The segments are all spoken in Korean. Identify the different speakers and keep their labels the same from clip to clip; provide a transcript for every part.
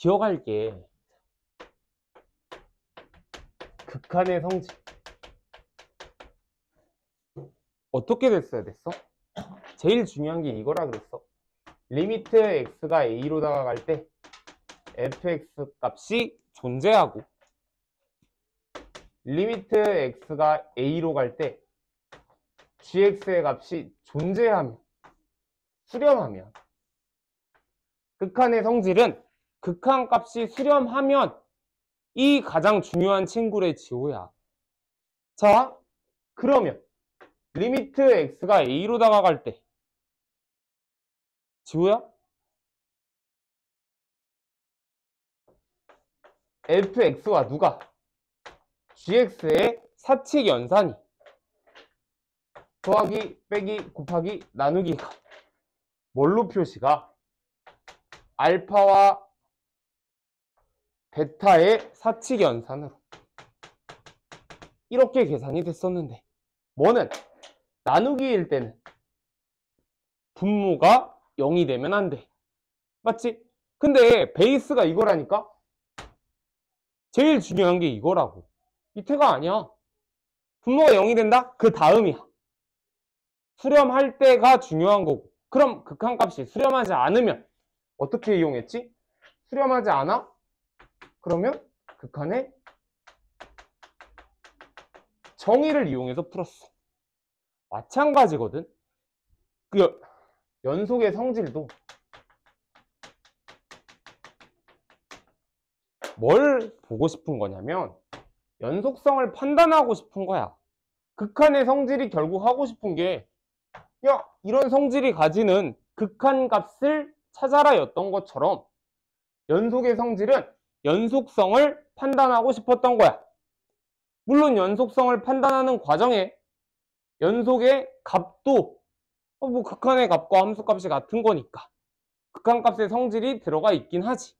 Speaker 1: 기억할 게 극한의 성질 어떻게 됐어야 됐어? 제일 중요한 게 이거라 그랬어. 리미트 x가 a로 다가갈 때 fx 값이 존재하고 리미트 x가 a로 갈 때 gx의 값이 존재하면 수렴하면 극한의 성질은 극한값이 수렴하면 이 가장 중요한 친구의 지호야. 자, 그러면 리미트 x가 a로 다가갈 때 지호야? fx와 누가? gx의 사칙 연산이 더하기, 빼기, 곱하기, 나누기가 뭘로 표시가? 알파와 베타의 사칙 연산으로 이렇게 계산이 됐었는데 뭐는 나누기일 때는 분모가 0이 되면 안 돼. 맞지? 근데 베이스가 이거라니까? 제일 중요한 게 이거라고. 밑에가 아니야. 분모가 0이 된다? 그 다음이야. 수렴할 때가 중요한 거고. 그럼 극한값이 수렴하지 않으면 어떻게 이용했지? 수렴하지 않아? 그러면 극한의 정의를 이용해서 풀었어. 마찬가지거든. 그 연속의 성질도 뭘 보고 싶은 거냐면 연속성을 판단하고 싶은 거야. 극한의 성질이 결국 하고 싶은 게 야, 이런 성질이 가지는 극한값을 찾아라 였던 것처럼 연속의 성질은 연속성을 판단하고 싶었던 거야. 물론 연속성을 판단하는 과정에 연속의 값도 뭐 극한의 값과 함수값이 같은 거니까 극한값의 성질이 들어가 있긴 하지.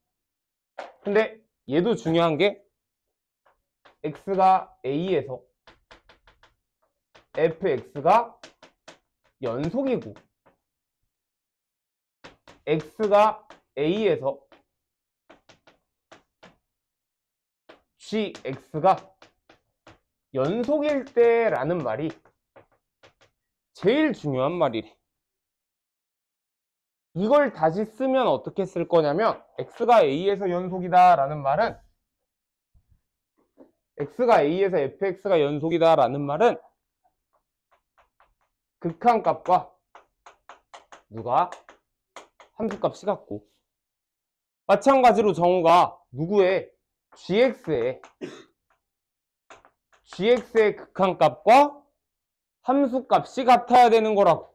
Speaker 1: 근데 얘도 중요한 게 x가 a에서 fx가 연속이고 x가 a에서 gx가 연속일 때라는 말이 제일 중요한 말이래. 이걸 다시 쓰면 어떻게 쓸 거냐면 x가 a에서 연속이다 라는 말은 x가 a에서 fx가 연속이다 라는 말은 극한값과 누가? 함수값이 같고 마찬가지로 정우가 누구의? gx의 극한값과 함수값이 같아야 되는 거라고.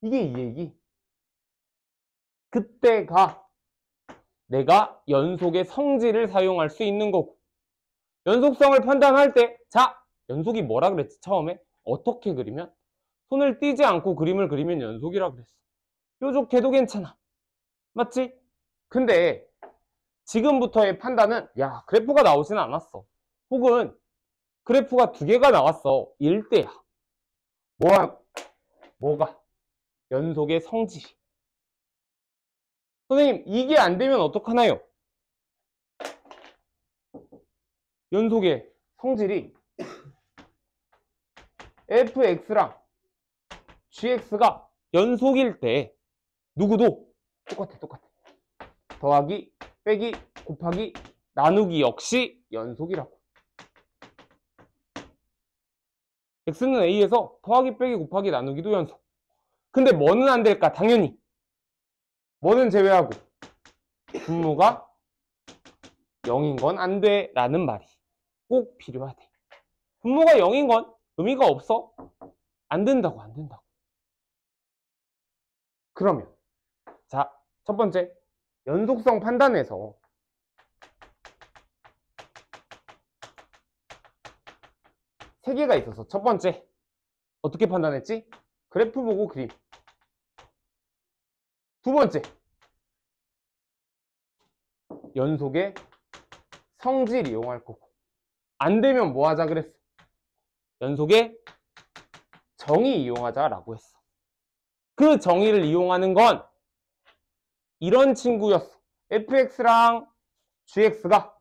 Speaker 1: 이게 이 얘기. 그때가 내가 연속의 성질을 사용할 수 있는 거고 연속성을 판단할 때 자, 연속이 뭐라 그랬지 처음에? 어떻게 그리면? 손을 떼지 않고 그림을 그리면 연속이라고 그랬어. 뾰족해도 괜찮아. 맞지? 근데 지금부터의 판단은 야, 그래프가 나오진 않았어. 혹은 그래프가 두 개가 나왔어. 일대야. 뭐가? 연속의 성질이. 선생님, 이게 안 되면 어떡하나요? 연속의 성질이 fx랑 gx가 연속일 때 누구도 똑같아. 더하기, 빼기, 곱하기, 나누기 역시 연속이라고. x는 a에서 더하기, 빼기, 곱하기, 나누기도 연속. 근데 뭐는 안 될까? 당연히 뭐는 제외하고 분모가 0인 건 안 돼 라는 말이 꼭 필요하대. 분모가 0인 건 의미가 없어. 안 된다고. 그러면 자, 첫 번째 연속성 판단에서 세 개가 있어서 첫 번째 어떻게 판단했지? 그래프 보고 그림. 두 번째 연속의 성질 이용할 거고 안 되면 뭐 하자 그랬어? 연속의 정의 이용하자라고 했어. 그 정의를 이용하는 건 이런 친구였어. fx랑 gx가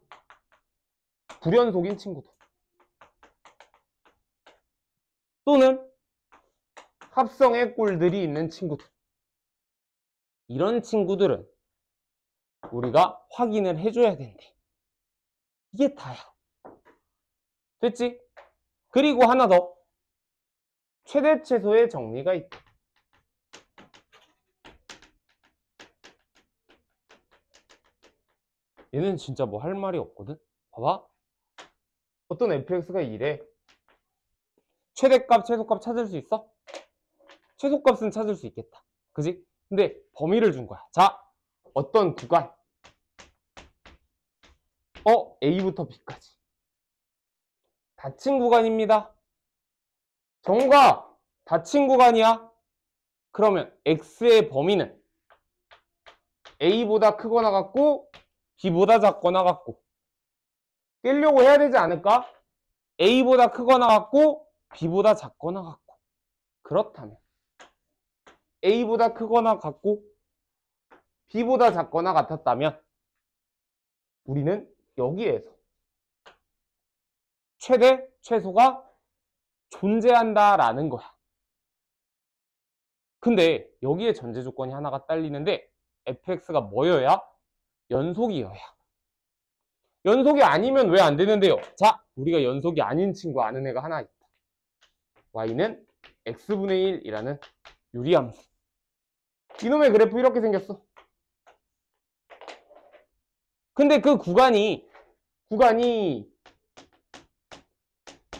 Speaker 1: 불연속인 친구들. 또는 합성의 꼴들이 있는 친구들. 이런 친구들은 우리가 확인을 해줘야 된대. 이게 다야. 됐지? 그리고 하나 더. 최대 최소의 정리가 있다. 얘는 진짜 뭐 할 말이 없거든? 봐봐. 어떤 fx가 이래. 최대값, 최소값 찾을 수 있어? 최소값은 찾을 수 있겠다. 그지? 근데 범위를 준 거야. 자, 어떤 구간. A부터 B까지. 닫힌 구간입니다. 정과 닫힌 구간이야. 그러면 X의 범위는 A보다 크거나 같고 B보다 작거나 같고. 깰려고 해야 되지 않을까? A보다 크거나 같고 B보다 작거나 같고. 그렇다면 A보다 크거나 같고 B보다 작거나 같았다면 우리는 여기에서 최대, 최소가 존재한다라는 거야. 근데 여기에 전제 조건이 하나가 딸리는데 fx가 뭐여야? 연속이어야. 연속이 아니면 왜 안 되는데요? 자, 우리가 연속이 아닌 친구 아는 애가 하나 있다. y는 x분의 1이라는 유리함수. 이놈의 그래프 이렇게 생겼어. 근데 그 구간이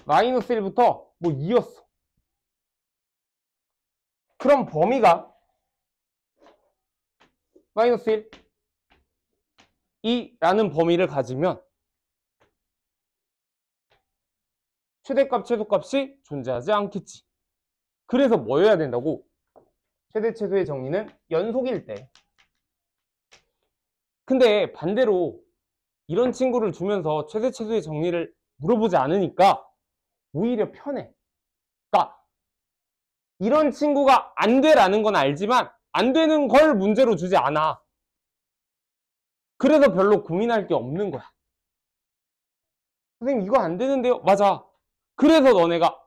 Speaker 1: 마이너스 1부터 뭐 2였어. 그럼 범위가 마이너스 1, 2라는 범위를 가지면 최대값, 최소값이 존재하지 않겠지. 그래서 뭐여야 된다고? 최대, 최소의 정리는 연속일 때. 근데 반대로 이런 친구를 주면서 최대, 최소의 정리를 물어보지 않으니까 오히려 편해. 그러니까 이런 친구가 안 돼라는 건 알지만 안 되는 걸 문제로 주지 않아. 그래서 별로 고민할 게 없는 거야. 선생님 이거 안 되는데요? 맞아. 그래서 너네가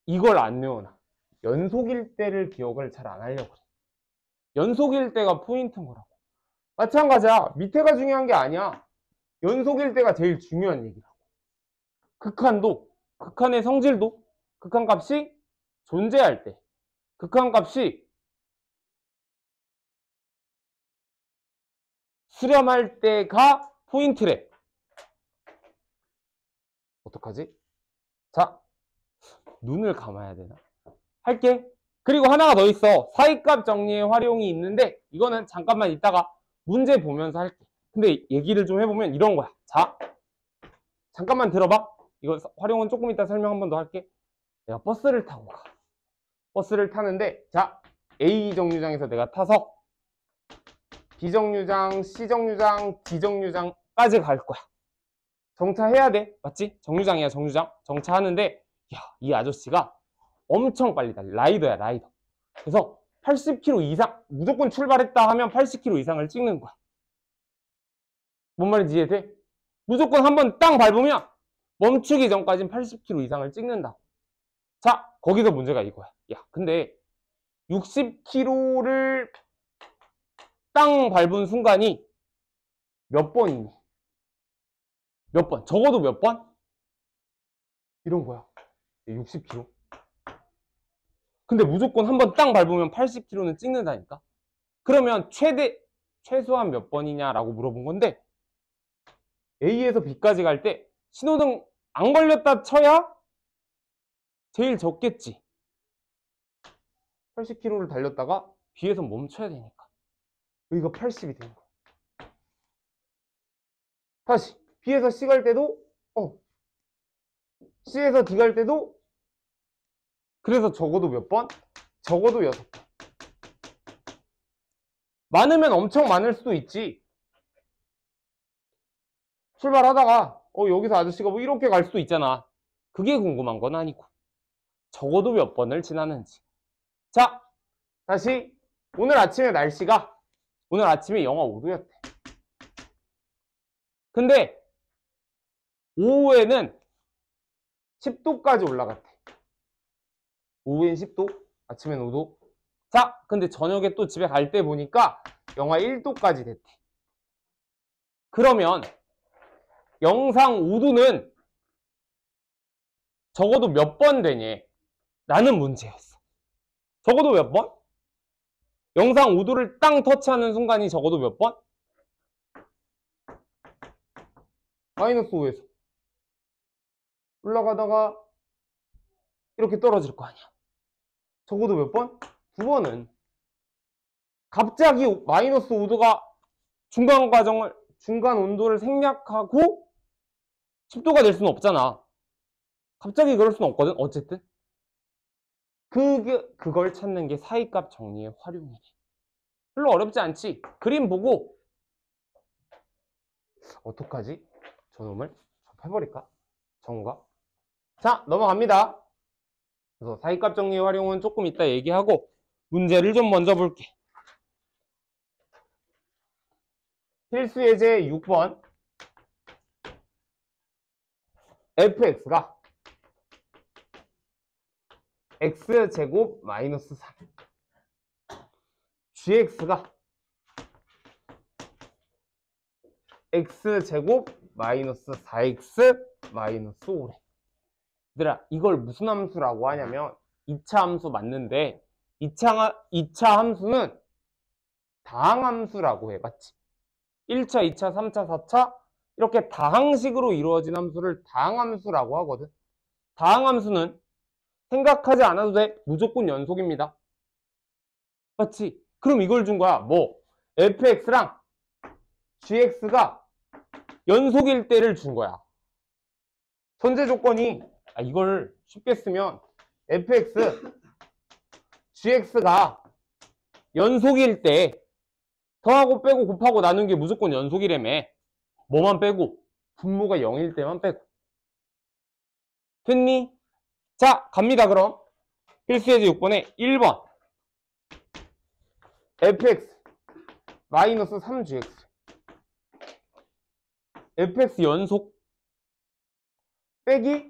Speaker 1: 이걸 안 외워놔. 연속일 때를 기억을 잘 안 하려고 그래. 연속일 때가 포인트인 거라고. 마찬가지야. 밑에가 중요한 게 아니야. 연속일 때가 제일 중요한 얘기라고. 극한도, 극한의 성질도, 극한값이 존재할 때, 극한값이 수렴할 때가 포인트래. 어떡하지? 자, 눈을 감아야 되나? 할게. 그리고 하나가 더 있어. 사이값 정리의 활용이 있는데 이거는 잠깐만 이따가 문제 보면서 할게. 근데 얘기를 좀 해보면 이런 거야. 자, 잠깐만 들어봐. 이거 활용은 조금 이따 설명 한 번 더 할게. 내가 버스를 타고 가. 버스를 타는데 자, A 정류장에서 내가 타서 B 정류장, C 정류장, D 정류장까지 갈 거야. 정차해야 돼. 맞지? 정류장이야, 정류장. 정차하는데 야, 이 아저씨가 엄청 빨리 달려. 라이더야, 라이더. 그래서 80km 이상, 무조건 출발했다 하면 80km 이상을 찍는 거야. 뭔 말인지 이해돼? 무조건 한번 땅 밟으면 멈추기 전까지는 80km 이상을 찍는다. 자, 거기서 문제가 이거야. 야, 근데 60km를 땅 밟은 순간이 몇 번이니? 몇 번? 적어도 몇 번? 이런 거야. 60km. 근데 무조건 한번 땅 밟으면 80km는 찍는다니까? 그러면 최소한 몇 번이냐라고 물어본 건데 A에서 B까지 갈 때 신호등 안 걸렸다 쳐야 제일 적겠지. 80km를 달렸다가 B에서 멈춰야 되니까. 여기가 80이 되는 거야. 다시 B에서 C 갈 때도 C에서 D 갈 때도 그래서 적어도 몇 번? 적어도 6번. 많으면 엄청 많을 수도 있지. 출발하다가 여기서 아저씨가 뭐 이렇게 갈 수도 있잖아. 그게 궁금한 건 아니고 적어도 몇 번을 지나는지. 자, 다시 오늘 아침에 날씨가 오늘 아침에 영하 5도였대. 근데 오후에는 10도까지 올라갔대. 오후엔 10도, 아침엔 5도. 자, 근데 저녁에 또 집에 갈 때 보니까 영하 1도까지 됐대. 그러면 영상 5도는 적어도 몇 번 되니? 라는 문제였어. 적어도 몇 번? 영상 5도를 땅 터치하는 순간이 적어도 몇 번? 마이너스 5에서 올라가다가 이렇게 떨어질 거 아니야. 적어도 몇 번? 2번은. 갑자기 마이너스 5도가 중간 온도를 생략하고 10도가 될 수는 없잖아. 갑자기 그럴 수는 없거든. 어쨌든 그걸 찾는 게 사이값 정리의 활용이래. 별로 어렵지 않지. 그림 보고 어떡하지? 저놈을 해버릴까? 정우가. 자, 넘어갑니다. 그래서 사이값 정리의 활용은 조금 이따 얘기하고 문제를 좀 먼저 볼게. 필수 예제 6번. fx가 x제곱 마이너스 3, gx가 x제곱 마이너스 4x 마이너스 5래. 얘들아, 이걸 무슨 함수라고 하냐면 2차 함수 맞는데 2차 함수는 다항함수라고 해. 맞지? 1차, 2차, 3차, 4차 이렇게 다항식으로 이루어진 함수를 다항함수라고 하거든. 다항함수는 생각하지 않아도 돼. 무조건 연속입니다. 맞지? 그럼 이걸 준 거야. 뭐? fx랑 gx가 연속일 때를 준 거야. 전제 조건이 이걸 쉽게 쓰면 fx, gx가 연속일 때 더하고 빼고 곱하고 나눈 게 무조건 연속이라며. 뭐만 빼고? 분모가 0일 때만 빼고. 됐니? 자, 갑니다. 그럼 필수 예제 6번에 1번 fx 마이너스 3gx fx 연속 빼기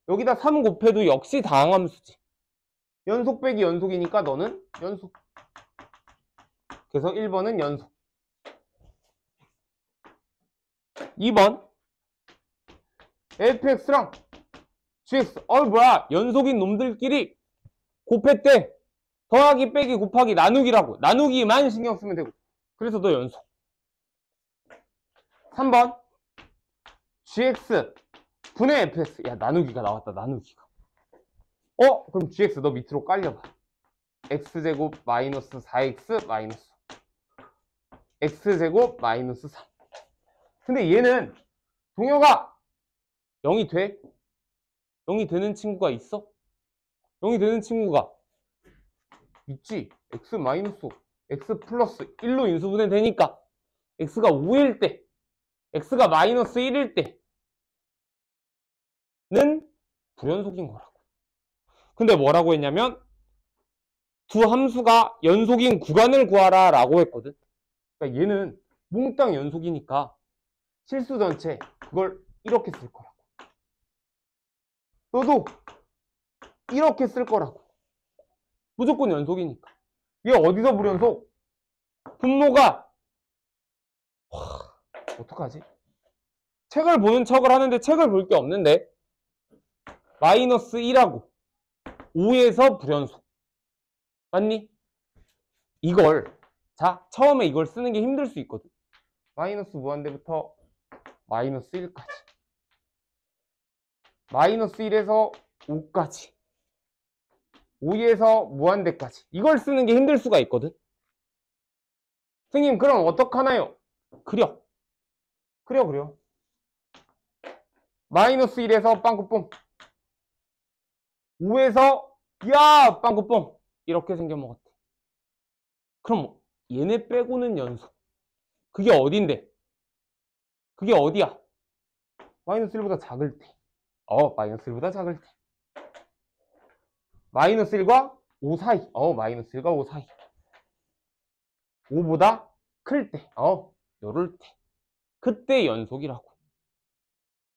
Speaker 1: 여기다 3 곱해도 역시 다항함수지. 연속 빼기 연속이니까 너는 연속. 그래서 1번은 연속. 2번 fx랑 gx 뭐야, 연속인 놈들끼리 곱했대. 더하기 빼기 곱하기 나누기라고. 나누기만 신경 쓰면 되고. 그래서 너 연속. 3번 gx 분의 fx. 야, 나누기가 나왔다. 나누기가. 그럼 gx 너 밑으로 깔려봐. x제곱 마이너스 4x 마이너스 x제곱 마이너스 3. 근데 얘는 동여가 0이 돼? 0이 되는 친구가 있어? 0이 되는 친구가 있지. x 마이너스 5, x 플러스 1로 인수분해 되니까 x가 5일 때, x가 마이너스 1일 때는 불연속인 거라고. 근데 뭐라고 했냐면 두 함수가 연속인 구간을 구하라 라고 했거든. 그러니까 얘는 몽땅 연속이니까 실수 전체 그걸 이렇게 쓸 거라고. 너도 이렇게 쓸 거라고. 무조건 연속이니까. 얘 어디서 불연속? 분모가 어떡하지? 책을 보는 척을 하는데 책을 볼 게 없는데 마이너스 1하고 5에서 불연속. 맞니? 이걸 처음에 이걸 쓰는 게 힘들 수 있거든. 마이너스 무한대부터 마이너스 1까지, 마이너스 1에서 5까지, 5에서 무한대까지 이걸 쓰는 게 힘들 수가 있거든. 선생님, 그럼 어떡하나요? 그려. 마이너스 1에서 빵꾸뽕, 5에서 야 빵꾸뽕 이렇게 생겨먹었대. 그럼 얘네 빼고는 연속. 그게 어딘데? 그게 어디야? 마이너스 1보다 작을 때. 마이너스 1보다 작을 때. 마이너스 1과 5 사이. 마이너스 1과 5 사이. 5보다 클 때, 요럴 때. 그때 연속이라고.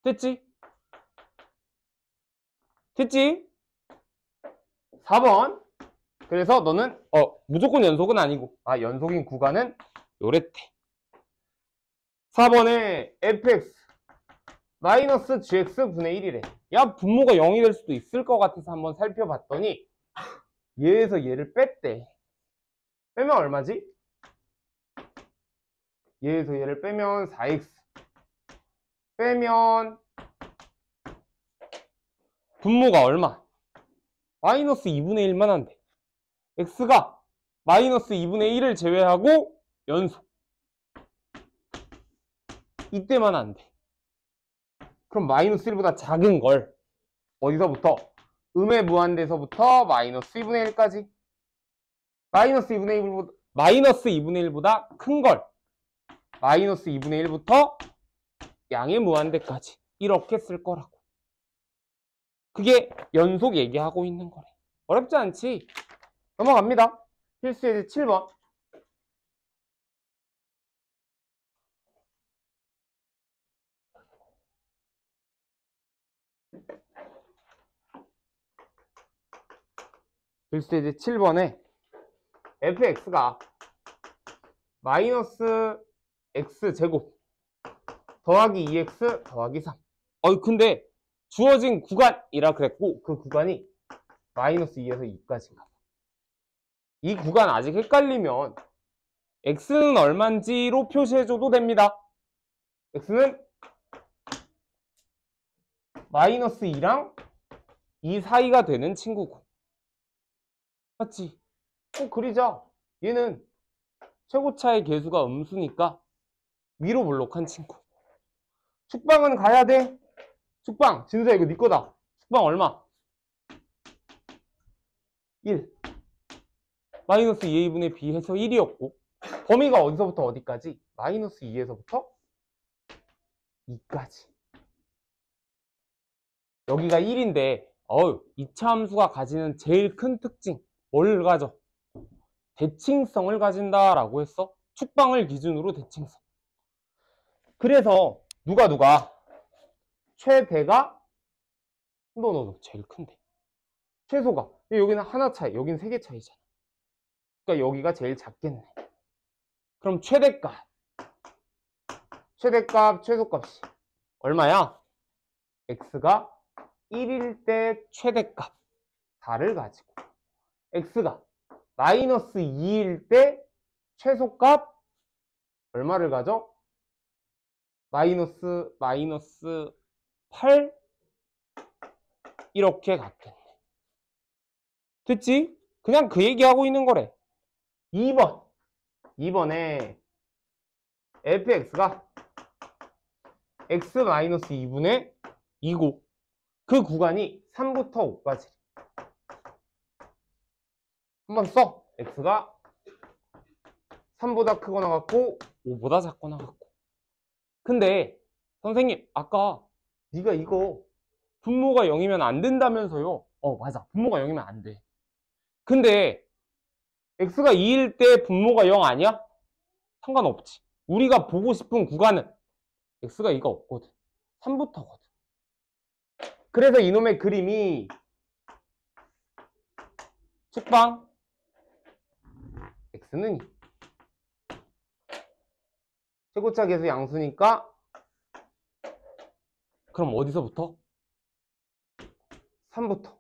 Speaker 1: 됐지? 됐지? 4번. 그래서 너는 무조건 연속은 아니고 연속인 구간은 요랬대. 4번에 fx 마이너스 gx 분의 1이래. 야, 분모가 0이 될 수도 있을 것 같아서 한번 살펴봤더니 얘에서 얘를 뺐대. 빼면 얼마지? 얘에서 얘를 빼면 4x. 빼면 분모가 얼마? 마이너스 2분의 1만 한대. x가 마이너스 2분의 1을 제외하고 연속. 이때만 한대. 그럼 마이너스 1보다 작은 걸 어디서부터? 음의 무한대에서부터 마이너스 2분의 1까지. 마이너스 2분의 1보다 큰 걸 마이너스 2분의 1부터 양의 무한대까지 이렇게 쓸 거라고. 그게 연속 얘기하고 있는 거래. 어렵지 않지? 넘어갑니다. 필수예제 7번. 필수예제 7번에 fx가 마이너스 x제곱 더하기 2x 더하기 3. 근데 주어진 구간이라 그랬고 그 구간이 마이너스 2에서 2까지인가 봐. 이 구간 아직 헷갈리면 x는 얼만지로 표시해줘도 됩니다. x는 마이너스 2랑 2 사이가 되는 친구고. 맞지? 그리자. 얘는 최고차의 계수가 음수니까 위로 볼록한 친구. 축방은 가야 돼. 축방. 진수야, 이거 네 거다. 축방 얼마? 1. 마이너스 2의 2분의 b 해서 1이었고 범위가 어디서부터 어디까지? 마이너스 2에서부터 2까지. 여기가 1인데 2차 함수가 가지는 제일 큰 특징 뭘 가져? 대칭성을 가진다라고 했어. 축방을 기준으로 대칭성. 그래서 누가 최대가 너 제일 큰데 최소가 여기는 하나 차이, 여기는 3개 차이잖아. 그러니까 여기가 제일 작겠네. 그럼 최대값, 최소값이 얼마야? x가 1일 때 최대값 4를 가지고 x가 마이너스 2일 때 최소값 얼마를 가져? 마이너스 8 이렇게 갔겠네. 됐지? 그냥 그 얘기하고 있는 거래. 2번에 fx가 x 마이너스 2분의 2고 그 구간이 3부터 5까지. 한번 써. x가 3보다 크거나 같고 5보다 작거나 같고. 근데 선생님 아까 네가 이거 분모가 0이면 안 된다면서요. 맞아. 분모가 0이면 안 돼. 근데 x가 2일 때 분모가 0 아니야? 상관없지. 우리가 보고 싶은 구간은 x가 2가 없거든. 3부터거든. 그래서 이놈의 그림이 축방 x는 2. 최고차 계수 양수니까 그럼 어디서부터? 3부터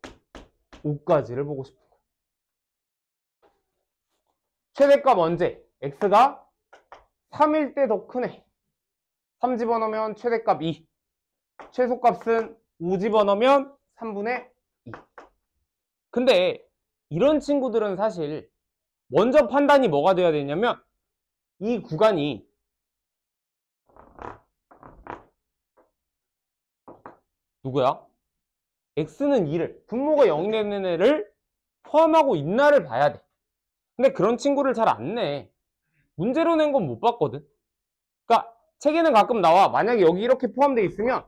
Speaker 1: 5까지를 보고 싶은 거야. 최대값 언제? x가 3일 때 더 크네. 3 집어넣으면 최대값 2. 최소값은 5 집어넣으면 3분의 2. 근데 이런 친구들은 사실 먼저 판단이 뭐가 돼야 되냐면 이 구간이 누구야? x는 2를 분모가 0이 되는 애를 포함하고 있나를 봐야 돼. 근데 그런 친구를 잘 안 내. 문제로 낸 건 못 봤거든. 그러니까 책에는 가끔 나와. 만약에 여기 이렇게 포함되어 있으면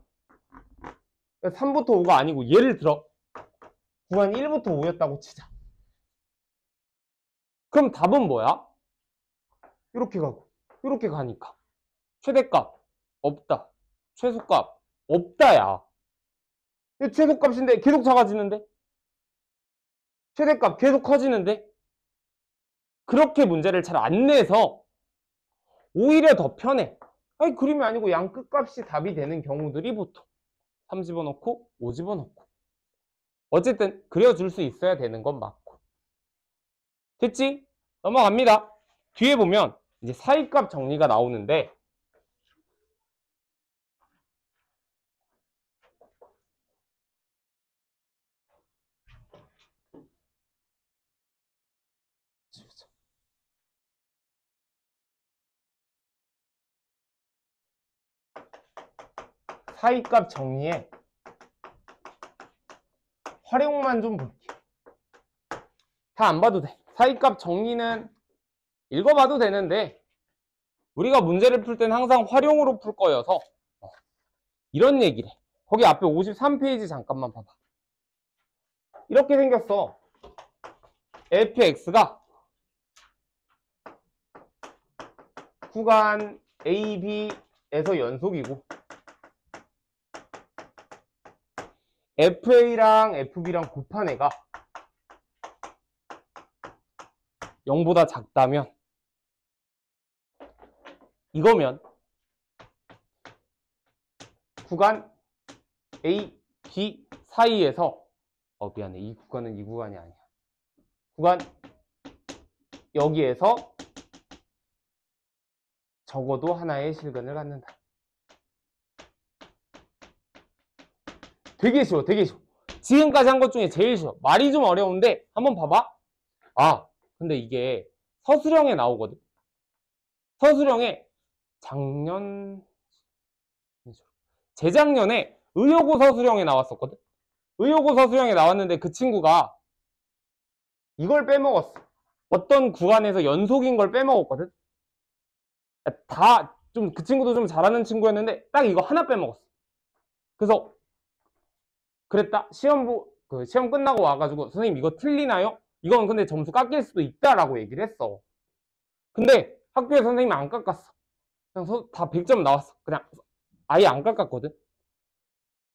Speaker 1: 3부터 5가 아니고 예를 들어 구간 1부터 5였다고 치자. 그럼 답은 뭐야? 이렇게 가고 이렇게 가니까 최대값 없다, 최소값 없다야. 최소값인데 계속 작아지는데, 최대값 계속 커지는데, 그렇게 문제를 잘 안 내서 오히려 더 편해. 아니, 그림이 아니고 양 끝값이 답이 되는 경우들이 보통 3 집어넣고 5 집어넣고, 어쨌든 그려줄 수 있어야 되는 건 맞고. 됐지? 넘어갑니다. 뒤에 보면 이제 사이값 정리가 나오는데, 사이값 정리에 활용만 좀 볼게요. 다 안 봐도 돼. 사이값 정리는 읽어봐도 되는데, 우리가 문제를 풀 땐 항상 활용으로 풀 거여서 이런 얘기를 해. 거기 앞에 53페이지 잠깐만 봐봐. 이렇게 생겼어. fx가 구간 a, b에서 연속이고 fa랑 fb랑 곱한 애가 0보다 작다면, 이거면 구간 A, B 사이에서, 미안해, 이 구간은 이 구간이 아니야. 구간 여기에서 적어도 하나의 실근을 갖는다. 되게 쉬워, 되게 쉬워. 지금까지 한 것 중에 제일 쉬워. 말이 좀 어려운데 한번 봐봐. 아, 근데 이게 서술형에 나오거든. 서술형에 재작년에 의여고 서술형에 나왔었거든. 의여고 서술형에 나왔는데 그 친구가 이걸 빼먹었어. 어떤 구간에서 연속인 걸 빼먹었거든. 그 친구도 좀 잘하는 친구였는데 딱 이거 하나 빼먹었어. 그래서 그랬다. 시험 끝나고 와가지고 선생님 이거 틀리나요? 이건 근데 점수 깎일 수도 있다라고 얘기를 했어. 근데 학교에 선생님이 안 깎았어. 그냥 다 100점 나왔어. 그냥 아예 안 깎았거든.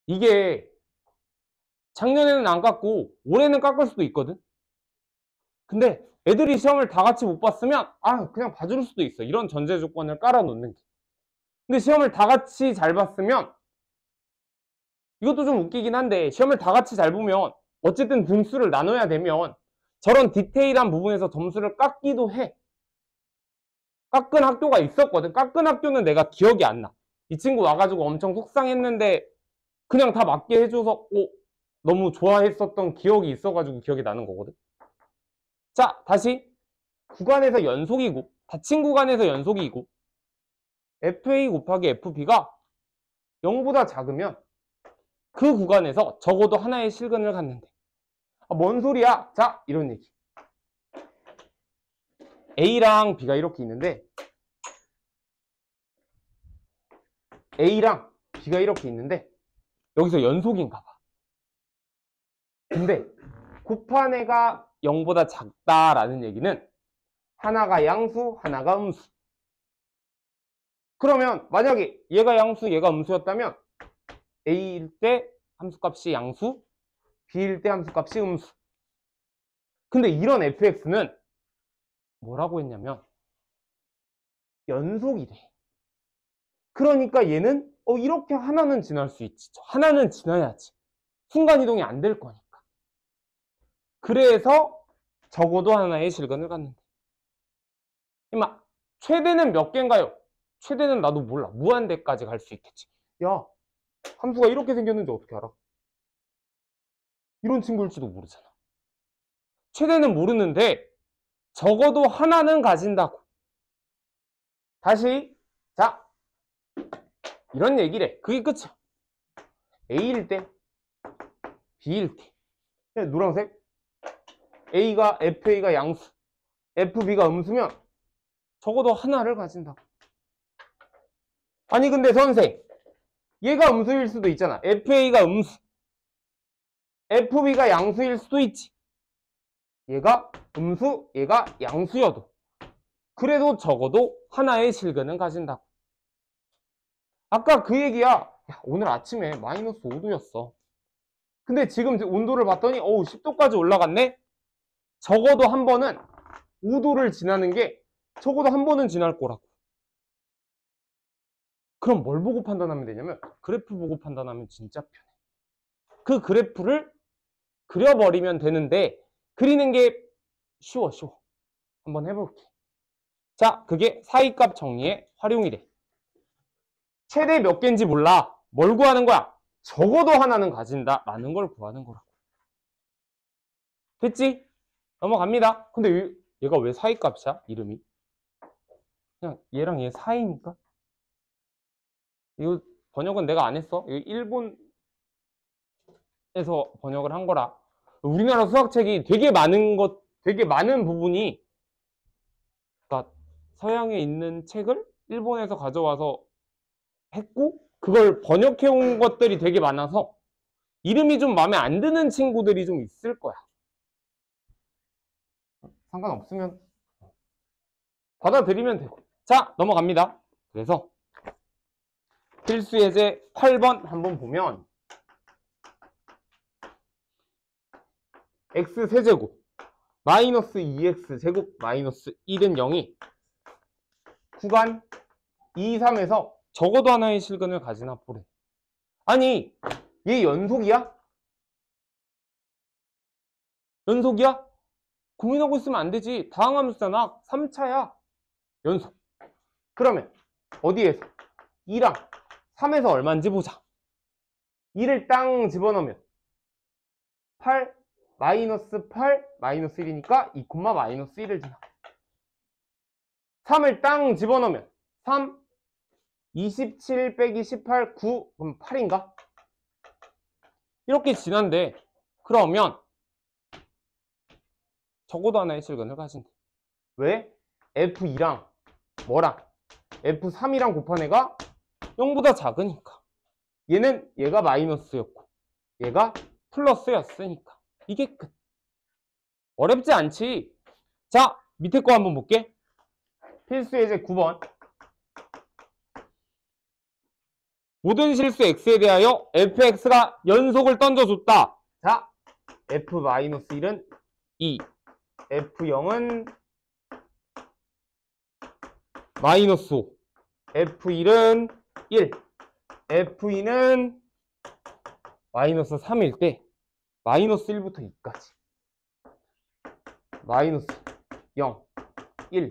Speaker 1: 이게 작년에는 안 깎고 올해는 깎을 수도 있거든. 근데 애들이 시험을 다 같이 못 봤으면 그냥 봐줄 수도 있어. 이런 전제 조건을 깔아놓는 게. 근데 시험을 다 같이 잘 봤으면, 이것도 좀 웃기긴 한데, 시험을 다 같이 잘 보면 어쨌든 등수를 나눠야 되면 저런 디테일한 부분에서 점수를 깎기도 해. 깎은 학교가 있었거든. 깎은 학교는 내가 기억이 안 나. 이 친구 와가지고 엄청 속상했는데 그냥 다 맞게 해줘서 너무 좋아했었던 기억이 있어가지고 기억이 나는 거거든. 자, 다시 구간에서 연속이고, 닫힌 구간에서 연속이고, fa 곱하기 fb가 0보다 작으면 그 구간에서 적어도 하나의 실근을 갖는데, 뭔 소리야? 자, 이런 얘기. a랑 b가 이렇게 있는데, a랑 b가 이렇게 있는데 여기서 연속인가 봐. 근데 곱한 애가 0보다 작다라는 얘기는 하나가 양수, 하나가 음수. 그러면 만약에 얘가 양수, 얘가 음수였다면 a일 때 함수값이 양수, b일 때 함수값이 음수. 근데 이런 fx는 뭐라고 했냐면 연속이래. 그러니까 얘는 이렇게 하나는 지날 수 있지. 하나는 지나야지. 순간이동이 안 될 거니까. 그래서 적어도 하나의 실근을 갖는데. 임마, 최대는 몇 개인가요? 최대는 나도 몰라. 무한대까지 갈 수 있겠지. 야, 함수가 이렇게 생겼는지 어떻게 알아? 이런 친구일지도 모르잖아. 최대는 모르는데 적어도 하나는 가진다고. 다시, 자, 이런 얘기래. 그게 끝이야. A일 때, B일 때. 노란색. FA가 양수, FB가 음수면 적어도 하나를 가진다고. 아니 근데 선생, 얘가 음수일 수도 있잖아. FA가 음수, FB가 양수일 수도 있지. 얘가 음수, 얘가 양수여도 그래도 적어도 하나의 실근은 가진다고. 아까 그 얘기야. 야, 오늘 아침에 마이너스 5도였어. 근데 지금 온도를 봤더니 10도까지 올라갔네? 적어도 한 번은 5도를 지나는 게 적어도 한 번은 지날 거라고. 그럼 뭘 보고 판단하면 되냐면 그래프 보고 판단하면 진짜 편해. 그 그래프를 그려버리면 되는데 그리는 게 쉬워. 한번 해볼게. 자, 그게 사이값 정리의 활용이래. 최대 몇 개인지 몰라. 뭘 구하는 거야? 적어도 하나는 가진다 라는 걸 구하는 거라고. 됐지? 넘어갑니다. 근데 얘가 왜 사이값이야? 이름이? 그냥 얘랑 얘 사이니까? 이거 번역은 내가 안 했어. 이거 일본에서 번역을 한 거라. 우리나라 수학책이 되게 많은 부분이, 그러니까 서양에 있는 책을 일본에서 가져와서 했고, 그걸 번역해 온 것들이 되게 많아서 이름이 좀 마음에 안 드는 친구들이 좀 있을 거야. 상관없으면 받아들이면 되고. 자, 넘어갑니다. 그래서 필수 예제 8번 한번 보면 x세제곱 마이너스 2x제곱 마이너스 1은 0이 구간 2, 3에서 적어도 하나의 실근을 가지나 보래. 아니, 얘 연속이야? 연속이야? 고민하고 있으면 안 되지. 다항함수잖아. 3차야. 연속. 그러면 어디에서? 2랑 3에서 얼마인지 보자. 2를 땅 집어넣으면 8, 마이너스 8, 마이너스 1이니까 2, 마이너스 1을 지나. 3을 땅 집어넣으면 3, 27 빼기 18, 9, 그럼 8인가? 이렇게 지난데 그러면 적어도 하나의 실근을 가진대. 왜? F2랑 뭐랑? F3이랑 곱한 애가 0보다 작으니까. 얘가 마이너스였고 얘가 플러스였으니까. 이게 끝. 어렵지 않지? 자, 밑에 거 한번 볼게. 필수 예제 9번. 모든 실수 x에 대하여 fx가 연속을 던져줬다. 자, f-1은 2, f0은 마이너스 5, f1은 1, f2는 마이너스 3일 때 마이너스 1부터 2까지 마이너스 0, 1,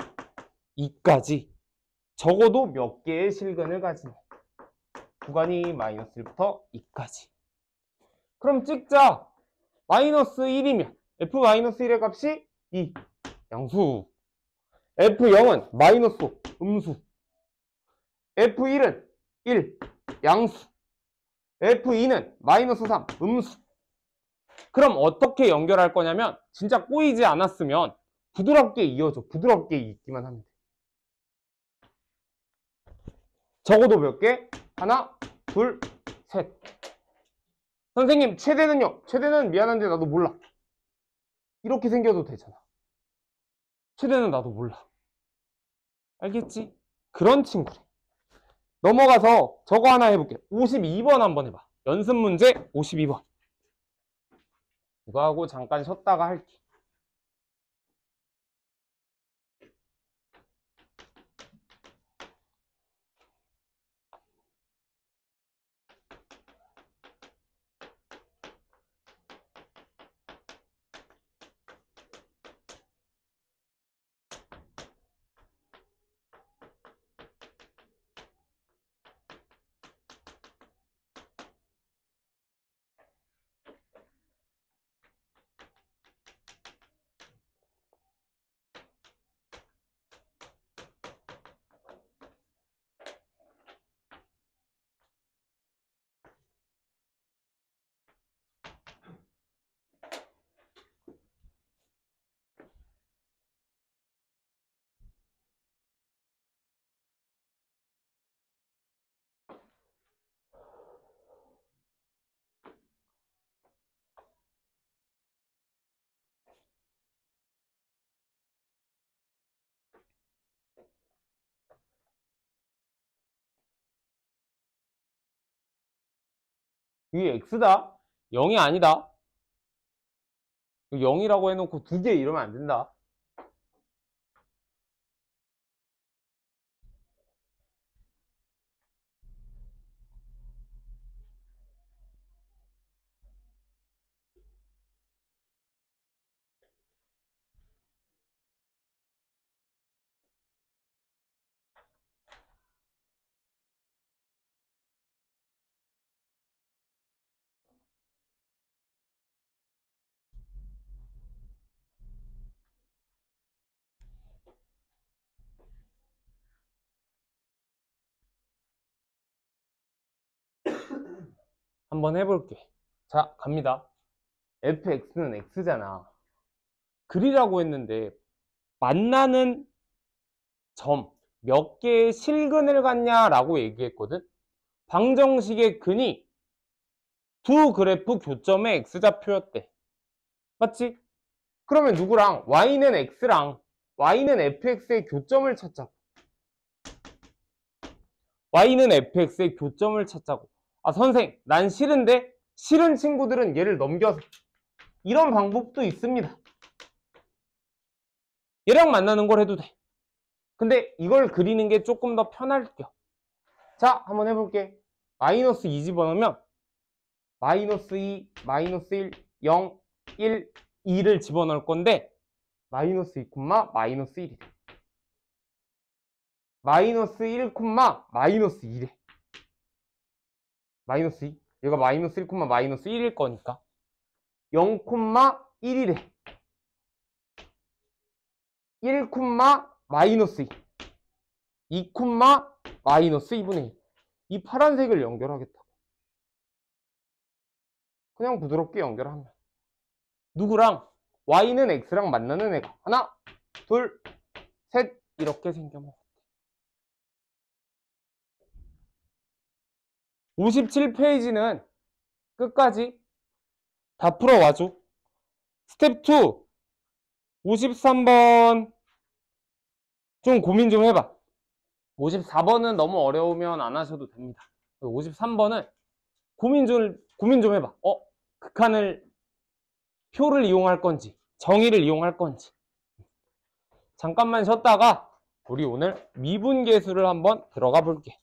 Speaker 1: 2까지 적어도 몇 개의 실근을 가지네. 구간이 마이너스 1부터 2까지. 그럼 찍자. 마이너스 1이면 f-1의 값이 2, 양수. f0은 마이너스 5, 음수. f1은 1, 양수. f2는 마이너스 3, 음수. 그럼 어떻게 연결할 거냐면 진짜 꼬이지 않았으면 부드럽게 이어줘. 부드럽게 읽기만 하면 돼. 적어도 몇 개? 하나, 둘, 셋. 선생님, 최대는요? 최대는 미안한데 나도 몰라. 이렇게 생겨도 되잖아. 최대는 나도 몰라. 알겠지? 그런 친구래. 넘어가서 저거 하나 해볼게. 52번 한번 해봐. 연습 문제 52번. 이거 하고 잠깐 쉬었다가 할게. 이게 x다. 0이 아니다. 0이라고 해놓고 2개 이러면 안 된다. 한번 해볼게. 자, 갑니다. fx는 x잖아. 글이라고 했는데 만나는 점 몇 개의 실근을 갖냐라고 얘기했거든. 방정식의 근이 두 그래프 교점의 x좌표였대. 맞지? 그러면 누구랑 y는 x랑 y는 fx의 교점을 찾자고. y는 fx의 교점을 찾자고. 아 선생, 난 싫은데? 싫은 친구들은 얘를 넘겨서 이런 방법도 있습니다. 얘랑 만나는 걸 해도 돼. 근데 이걸 그리는 게 조금 더 편할 겨. 자, 한번 해볼게. 마이너스 2 집어넣으면 마이너스 2, 마이너스 1, 0, 1, 2를 집어넣을 건데 마이너스 2, 마이너스 1이 돼. 마이너스 1, 마이너스 2래. 마이너스 2. 얘가 마이너스 1, 마이너스 1일 거니까 0, 1이래. 1, 마이너스 2. 2, 마이너스 2분의 1. 이 파란색을 연결하겠다. 그냥 부드럽게 연결하면. 누구랑? y는 x랑 만나는 애가 하나, 둘, 셋 이렇게 생겨먹었대. 57페이지는 끝까지 다 풀어와줘. 스텝 2 53번 좀 고민 좀 해봐. 54번은 너무 어려우면 안 하셔도 됩니다. 53번은 고민 좀 해봐. 극한을 표를 이용할 건지 정의를 이용할 건지. 잠깐만 쉬었다가 우리 오늘 미분계수를 한번 들어가 볼게.